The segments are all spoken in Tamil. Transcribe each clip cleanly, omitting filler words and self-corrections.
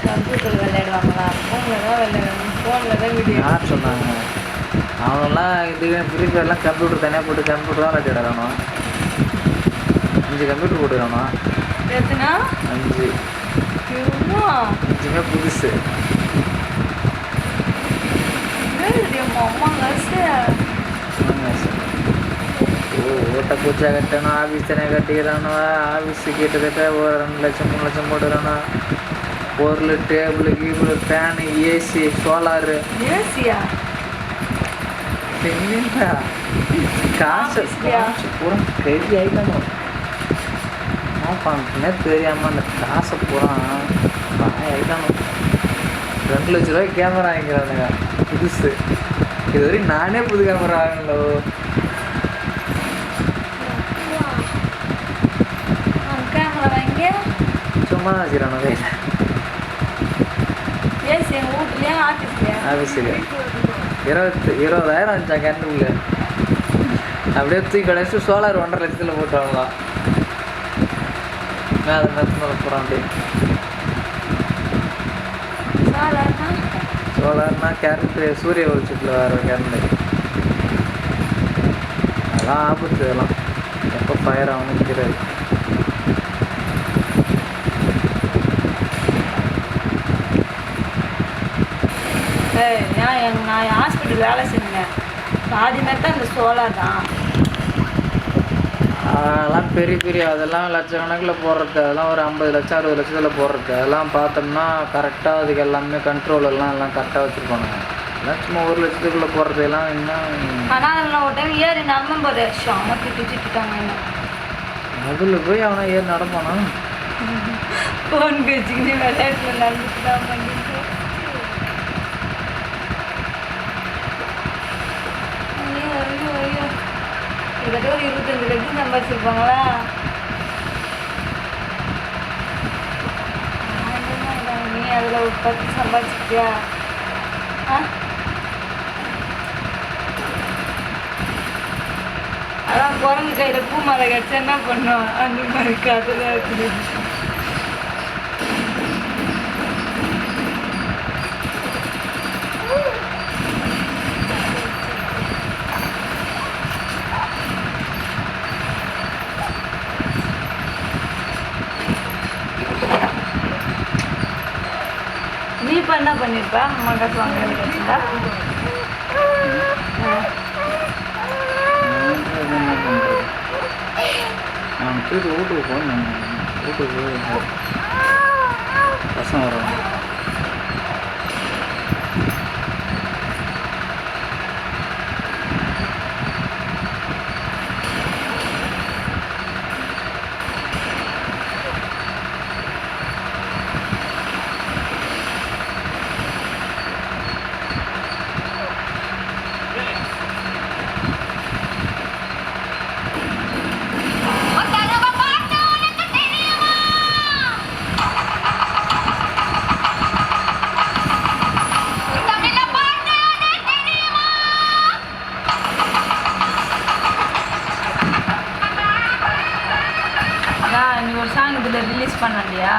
கம்ப்யூட்டர் விளையாடுவாங்களா? ஃபோனில் தான் விளையாடணும். ஃபோனில் தான் வீடியோ யார் சொன்னாங்க? அவங்கெல்லாம் இதுவே ஃப்ரீ ஃபயர்லாம் கம்ப்யூட்டர் தனியாக போட்டு கம்ப்யூட்டர் தான் விளையாடணும். 5 கம்ப்யூட்டர் போட்டுக்கணும். எத்தனா? 5. 5மே புதுசு. ஓட்ட பூச்சா கட்டணும், ஆஃபீஸ் தனியாக கட்டிக்கிறானோ, ஆஃபீஸு கிட்டத்தட்ட ஒரு 2 லட்சம் 3 லட்சம் போட்டுக்கிறானோ. பொருள், டேபிள், கீபிள், ஃபேனு, ஏசி, சோலாரு. ஏசியா? இல்லைங்களா? காசு பூரா கறி ஆகிட்டானோ. என்ன பண்ணுறேன்னே தெரியாமல் அந்த காசை பூரா ஆகிட்டானோ. 2 லட்ச ரூபாய்க்கு கேமரா வாங்கிக்கிறானுங்க புதுசு. இது வரைக்கும் நானே புது கேமரா வாங்கலோ. கேமரா வாங்கி சும்மா தான் வச்சுக்கிறானோ கையில். ஏசி எங்கள் வீட்லையா ஆஃபீஸ்லையா? ஆஃபீஸுக்கு 20,000 வந்துச்சா கரண்ட்டுக்குள்ளே. அப்படியே தூக்கி கடைசிட்டு சோலார் 1.5 லட்சத்தில் போட்டுவாங்களாம். மேலே மேலே போகிறான். அப்படியே சோலார்னா கரண்ட்டு சூரிய வெளிச்சத்தில் வர கரண்ட்டு. அதெல்லாம் ஆபத்து. இதெல்லாம் எப்போ ஃபயர் ஆகணும்னு தெரியாது. நான் ஹாஸ்பிட்டல் வேலை செஞ்சேன். பாதி தான் இந்த சோலார் தான். அதெல்லாம் பெரிய பெரிய அதெல்லாம் லட்சக்கணக்கில் போடுறது. அதெல்லாம் ஒரு 50 லட்சம் 60 லட்சத்தில் போடுறது. அதெல்லாம் பார்த்தோம்னா கரெக்டாக அதுக்கு எல்லாமே கண்ட்ரோல் எல்லாம் கரெக்டாக வச்சுருப்பாங்க. எல்லாம் சும்மா 1 லட்சத்துக்குள்ளே போடுறது எல்லாம் இன்னும். ஆனால் அதெல்லாம் ஒரு டைம் ஏறி நடந்தும் போது ஷாம திட்டாங்க. என்ன அதில் போய் அவனா ஏறி நடப்பானா? ஃபோன் பேச்சுக்கிட்டு விளையாட்டில் நடந்துட்டு தான் பண்ணிட்டு. கிட்டத்தட்ட ஒரு 25 லட்சம் சம்பாதிச்சிருப்பாங்களா? நீ அதில் ஒரு 10 சம்பாதிச்சிருக்கியா? அதான் குரங்கு கையில் பூ மலை கிடச்சா என்ன பண்ணும்? அந்த மாதிரி கதை இருக்குது. நீ இப்போ என்ன பண்ணியிருப்ப? அம்மா காசு வாங்க வச்சுருந்தா நான் தூக்கி வீட்டுக்கு போனேன். வீட்டுக்கு பசங்க வரும். நீ ஒரு சாங் இதில் ரிலீஸ் பண்ணலையா?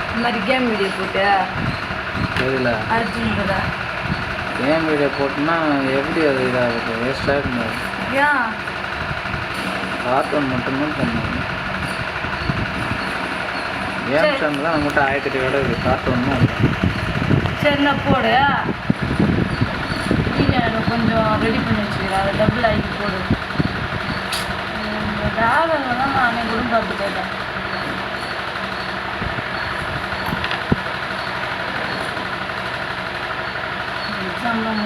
இந்த மாதிரி கேம் வீடியோ போட்டு தெரியல. அர்ஜுன்ல கேம் வீடியோ போட்டுன்னா எப்படி அது இதாகுது? வேஸ்ட்டாக இருந்தது. ஏன்? கார்ட்டூன் மட்டும்தான் பண்ணாங்க. கேம் சேனல் தான் நம்மகிட்ட 1008 இருக்குது. கார்ட்டூன் தான். சரி நான் போடு. நீங்கள் கொஞ்சம் ரெடி பண்ணி வச்சுக்கிறேன். அதை டபுள் ஆகி போடு. இந்த டாலர்லாம் நானே கூட பார்த்து போயிட்டேன். சொன்னோம்